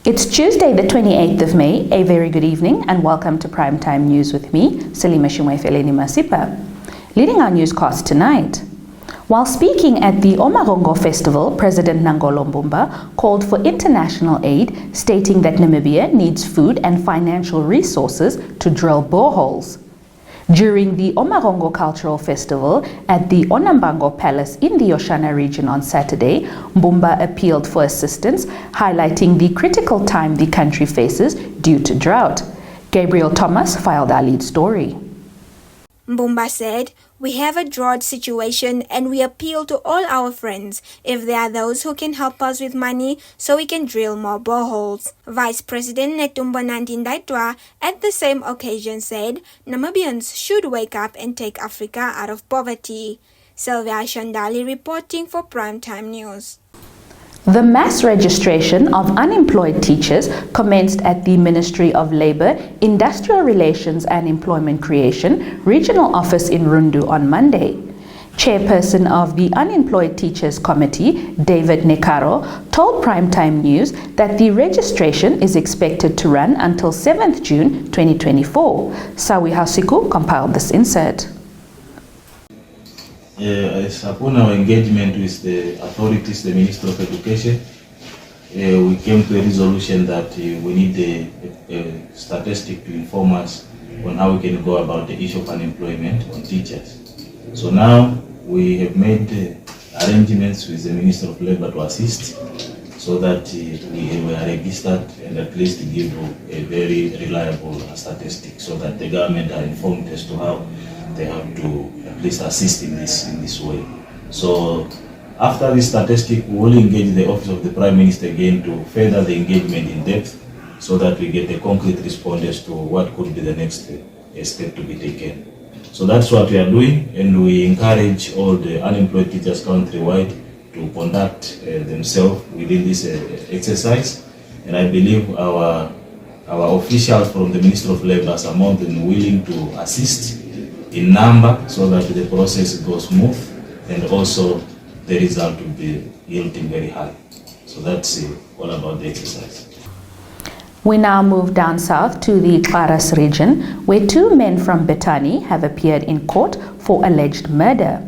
It's Tuesday, the 28th of May. A very good evening and welcome to Primetime News with me, Salima Shimwefeleni Masipa. Leading our newscast tonight. While speaking at the Omarongo Festival, President Nangolo Mbumba called for international aid, stating that Namibia needs food and financial resources to drill boreholes. During the Omarongo Cultural Festival at the Onambango Palace in the Oshana region on Saturday, Mbumba appealed for assistance, highlighting the critical time the country faces due to drought. Gabriel Thomas filed our lead story. Mbumba said, "We have a drought situation and we appeal to all our friends if there are those who can help us with money so we can drill more boreholes." Vice President Netumbo Nandi-Ndaitwah at the same occasion said Namibians should wake up and take Africa out of poverty. Sylvia Shandali reporting for Primetime News. The mass registration of unemployed teachers commenced at the Ministry of Labour, Industrial Relations and Employment Creation Regional Office in Rundu on Monday. Chairperson of the Unemployed Teachers Committee, David Nekaro, told Primetime News that the registration is expected to run until 7th June 2024. Sawi Hausiku compiled this insert. Upon our engagement with the authorities, the Minister of Education, we came to a resolution that we need a statistic to inform us on how we can go about the issue of unemployment on teachers. So now we have made arrangements with the Minister of Labour to assist so that we are registered and at least give a very reliable statistic so that the government are informed as to how they have to at least assist in this way. So after this statistic, we will engage the Office of the Prime Minister again to further the engagement in depth so that we get a concrete response as to what could be the next step to be taken. So that's what we are doing, and we encourage all the unemployed teachers countrywide to conduct themselves within this exercise. And I believe our officials from the Ministry of Labour are more than willing to assist in number so that the process goes smooth and also the result will be yielding very high. So that's all about the exercise. We now move down south to the Xaras region, where two men from Betani have appeared in court for alleged murder.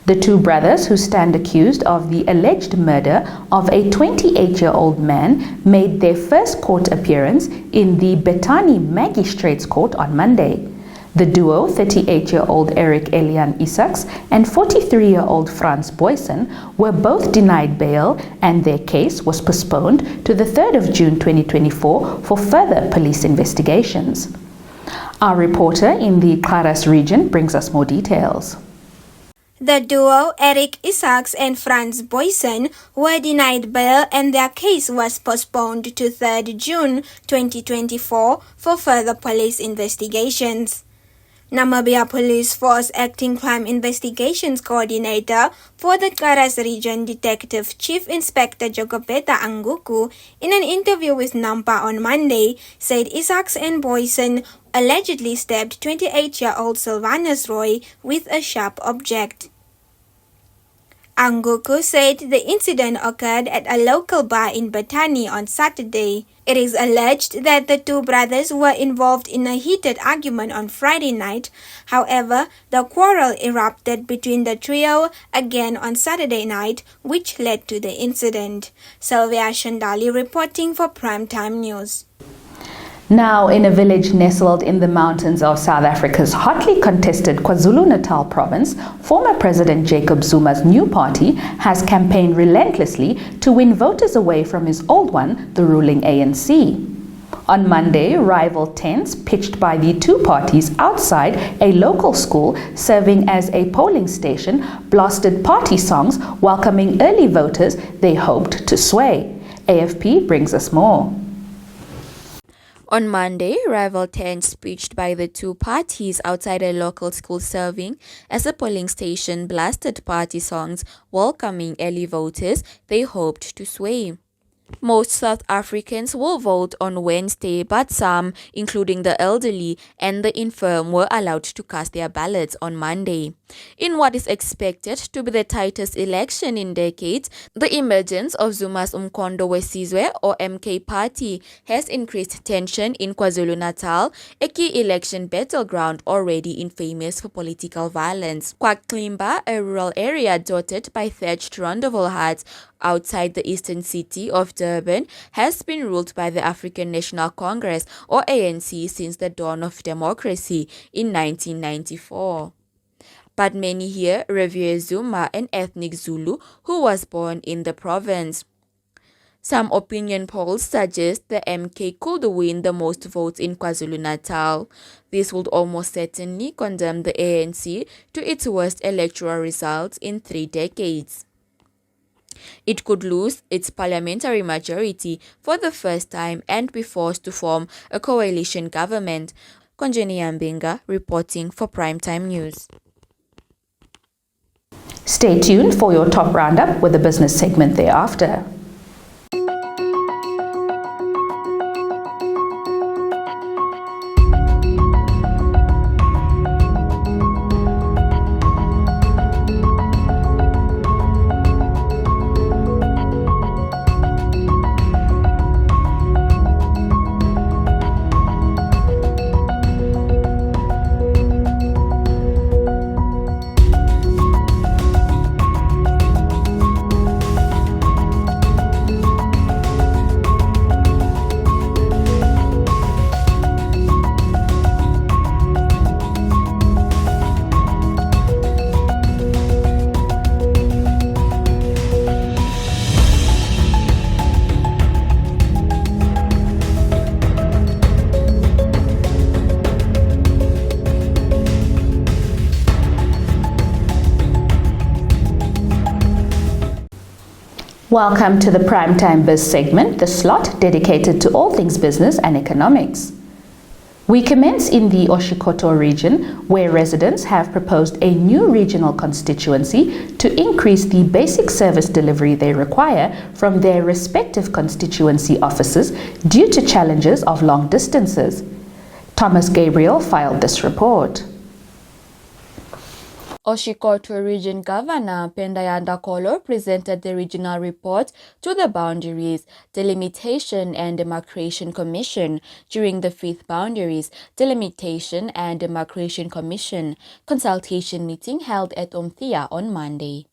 The two brothers who stand accused of the alleged murder of a 28-year-old man made their first court appearance in the Betani Magistrates Court on Monday. The duo, 38-year-old Eric Elian Isaacs and 43-year-old Frans Boysen, were both denied bail and their case was postponed to the 3rd of June 2024 for further police investigations. Our reporter in the Xaras region brings us more details. The duo, Eric Isaacs and Frans Boysen, were denied bail and their case was postponed to 3rd June 2024 for further police investigations. Namibia Police Force Acting Crime Investigations Coordinator for the Xaras region, Detective Chief Inspector Jokopeta Anguku, in an interview with Nampa on Monday, said Isaacs and Boysen allegedly stabbed 28-year-old Sylvanus Roy with a sharp object. Anguku said the incident occurred at a local bar in Betani on Saturday. It is alleged that the two brothers were involved in a heated argument on Friday night. However, the quarrel erupted between the trio again on Saturday night, which led to the incident. Sylvia Shandali reporting for Primetime News. Now, in a village nestled in the mountains of South Africa's hotly contested KwaZulu-Natal province, former President Jacob Zuma's new party has campaigned relentlessly to win voters away from his old one, the ruling ANC. On Monday, rival tents pitched by the two parties outside a local school serving as a polling station blasted party songs welcoming early voters they hoped to sway. AFP brings us more. On Monday, rival tents pitched by the two parties outside a local school serving as a polling station blasted party songs welcoming early voters they hoped to sway. Most South Africans will vote on Wednesday, but some, including the elderly and the infirm, were allowed to cast their ballots on Monday. In what is expected to be the tightest election in decades, the emergence of Zuma's Umkhonto weSizwe or MK party has increased tension in KwaZulu-Natal, a key election battleground already infamous for political violence. KwaXimba, a rural area dotted by thatched rondeville huts outside the eastern city of Durban, has been ruled by the African National Congress or ANC since the dawn of democracy in 1994. But many here revere Zuma, an ethnic Zulu who was born in the province. Some opinion polls suggest the MK could win the most votes in KwaZulu-Natal. This would almost certainly condemn the ANC to its worst electoral results in 3 decades. It could lose its parliamentary majority for the first time and be forced to form a coalition government. Konjeni Yambinga reporting for Primetime News. Stay tuned for your top roundup with the business segment thereafter. Welcome to the Primetime Biz segment, the slot dedicated to all things business and economics. We commence in the Oshikoto region, where residents have proposed a new regional constituency to increase the basic service delivery they require from their respective constituency offices due to challenges of long distances. Thomas Gabriel filed this report. Oshikoto Region Governor Pendayanda Kolo presented the regional report to the Boundaries, Delimitation and Demarcation Commission during the 5th Boundaries, Delimitation and Demarcation Commission consultation meeting held at Umthia on Monday.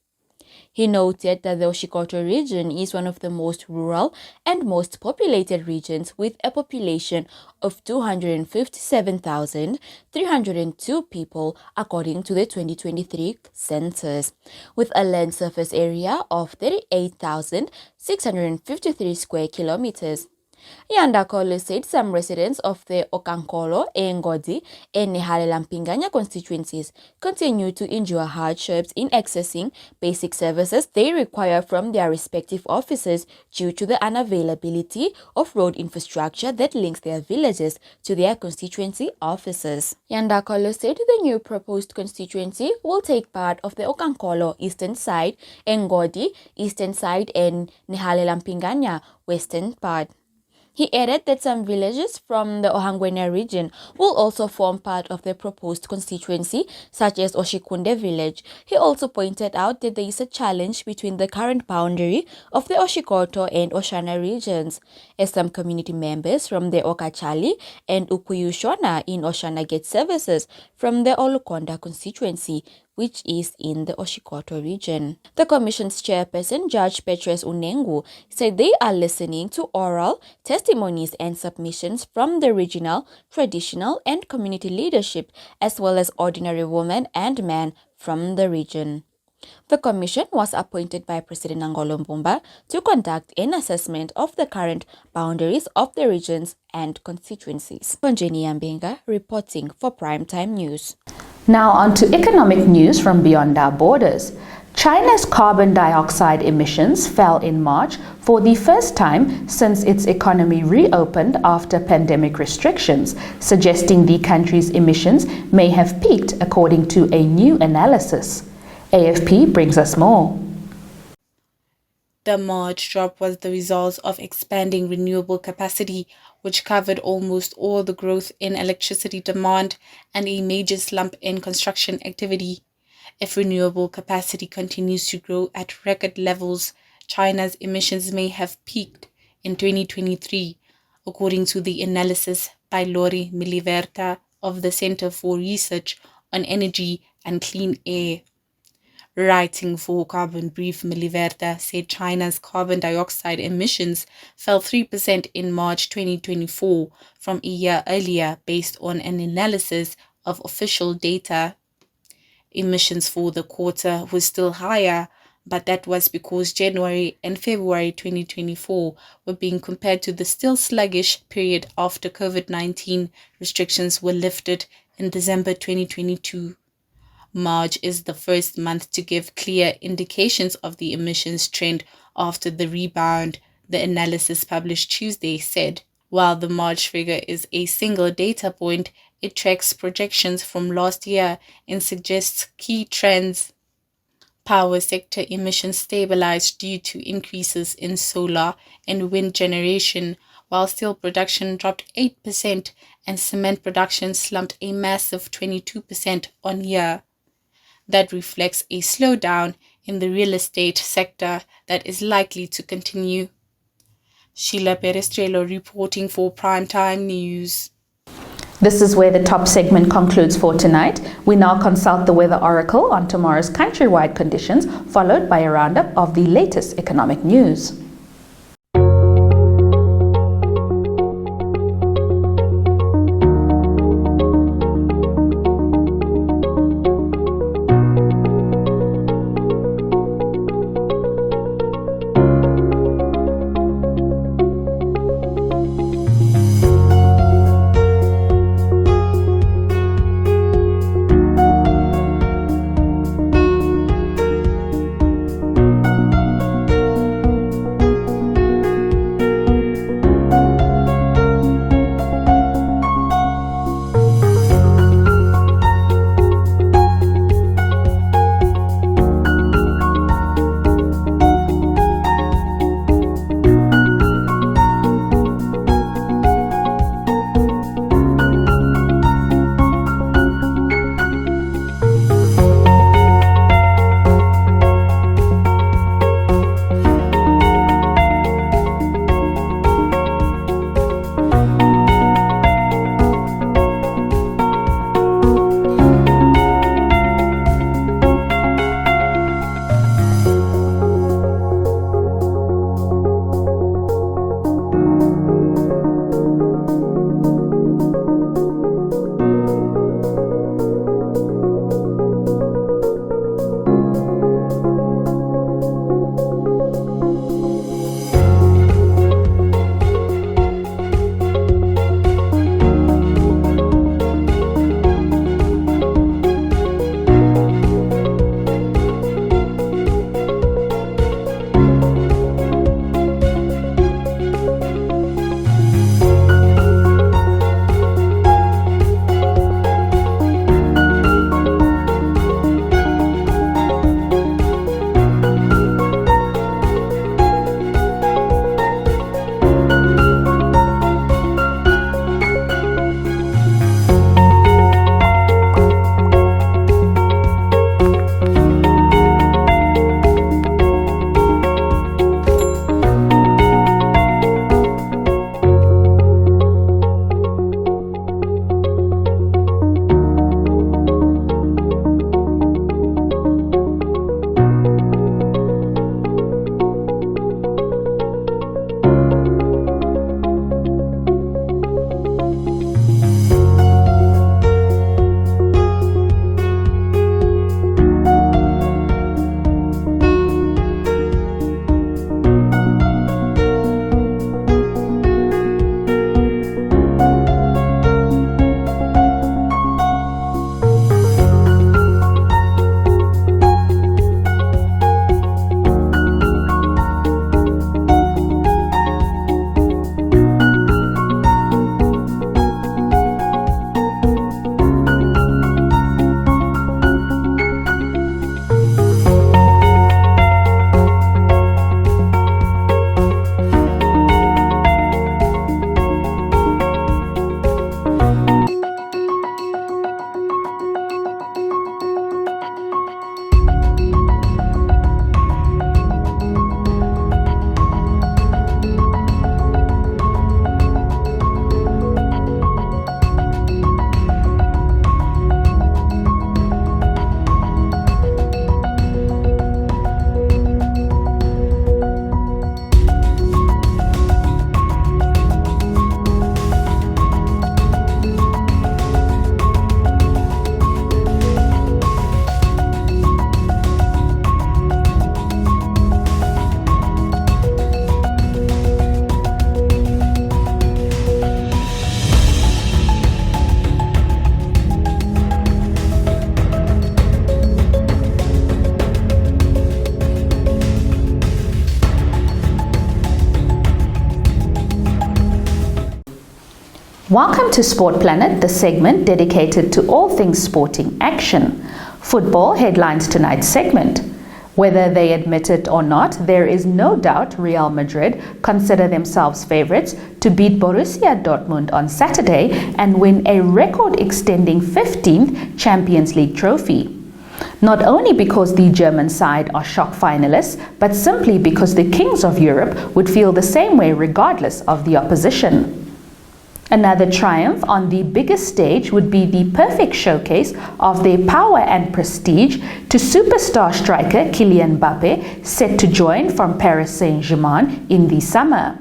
He noted that the Oshikoto region is one of the most rural and most populated regions with a population of 257,302 people according to the 2023 census, with a land surface area of 38,653 square kilometers. Yandakolo said some residents of the Okankolo, Engodi, and Nehalelampinganya constituencies continue to endure hardships in accessing basic services they require from their respective offices due to the unavailability of road infrastructure that links their villages to their constituency offices. Yandakolo said the new proposed constituency will take part of the Okankolo eastern side, Engodi eastern side, and Nehalelampinganya western part. He added that some villages from the Ohangwenya region will also form part of the proposed constituency, such as Oshikunde village. He also pointed out that there is a challenge between the current boundary of the Oshikoto and Oshana regions, as some community members from the Okachali and Ukuyushona in Oshana get services from the Olukonda constituency, which is in the Oshikoto region. The Commission's chairperson, Judge Petrus Unengu, said they are listening to oral testimonies and submissions from the regional, traditional, and community leadership, as well as ordinary women and men from the region. The commission was appointed by President Angolo Mbumba to conduct an assessment of the current boundaries of the regions and constituencies. Konjeni Yambinga reporting for Primetime News. Now on to economic news from beyond our borders. China's carbon dioxide emissions fell in March for the first time since its economy reopened after pandemic restrictions, suggesting the country's emissions may have peaked according to a new analysis. AFP brings us more. The March drop was the result of expanding renewable capacity, which covered almost all the growth in electricity demand, and a major slump in construction activity. If renewable capacity continues to grow at record levels, China's emissions may have peaked in 2023, according to the analysis by Lori Miliverta of the Center for Research on Energy and Clean Air. Writing for Carbon Brief, Miliverta said China's carbon dioxide emissions fell 3% in March 2024 from a year earlier based on an analysis of official data. Emissions for the quarter were still higher, but that was because January and February 2024 were being compared to the still sluggish period after COVID-19 restrictions were lifted in December 2022. March is the first month to give clear indications of the emissions trend after the rebound, the analysis published Tuesday said. While the March figure is a single data point, it tracks projections from last year and suggests key trends. Power sector emissions stabilized due to increases in solar and wind generation, while steel production dropped 8% and cement production slumped a massive 22% on year. That reflects a slowdown in the real estate sector that is likely to continue. Sheila Perestrello reporting for Primetime News. This is where the top segment concludes for tonight. We now consult the weather oracle on tomorrow's countrywide conditions, followed by a roundup of the latest economic news. Welcome to Sport Planet, the segment dedicated to all things sporting action. Football headlines tonight's segment. Whether they admit it or not, there is no doubt Real Madrid consider themselves favourites to beat Borussia Dortmund on Saturday and win a record-extending 15th Champions League trophy. Not only because the German side are shock finalists, but simply because the kings of Europe would feel the same way regardless of the opposition. Another triumph on the biggest stage would be the perfect showcase of their power and prestige to superstar striker Kylian Mbappe, set to join from Paris Saint-Germain in the summer.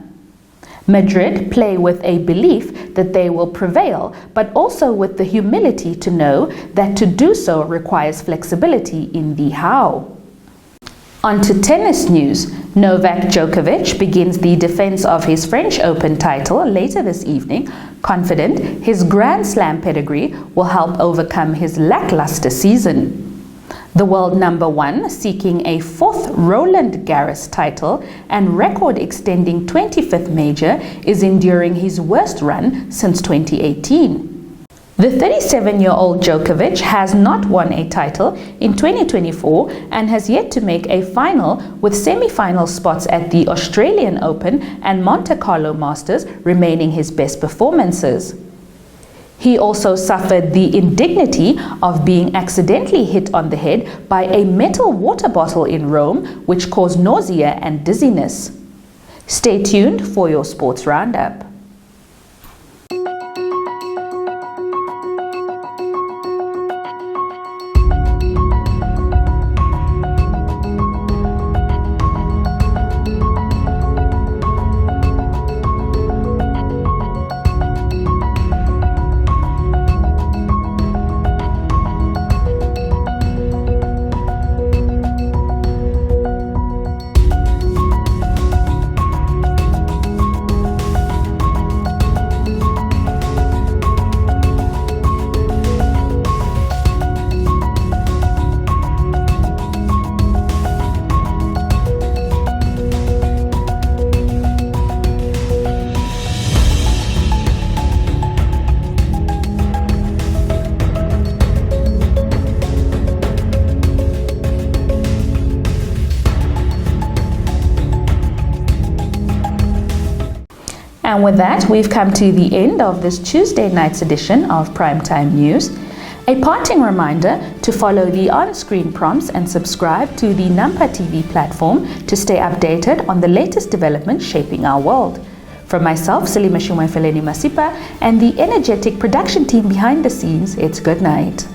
Madrid play with a belief that they will prevail, but also with the humility to know that to do so requires flexibility in the how. On to tennis news. Novak Djokovic begins the defense of his French Open title later this evening, confident his Grand Slam pedigree will help overcome his lackluster season. The world number one, seeking a fourth Roland Garros title and record-extending 25th major, is enduring his worst run since 2018. The 37-year-old Djokovic has not won a title in 2024 and has yet to make a final, with semi-final spots at the Australian Open and Monte Carlo Masters remaining his best performances. He also suffered the indignity of being accidentally hit on the head by a metal water bottle in Rome, which caused nausea and dizziness. Stay tuned for your sports roundup. And with that, we've come to the end of this Tuesday night's edition of Primetime News. A parting reminder to follow the on-screen prompts and subscribe to the Nampa TV platform to stay updated on the latest developments shaping our world. From myself, Salima Shumwaifeleni Masipa, and the energetic production team behind the scenes, it's good night.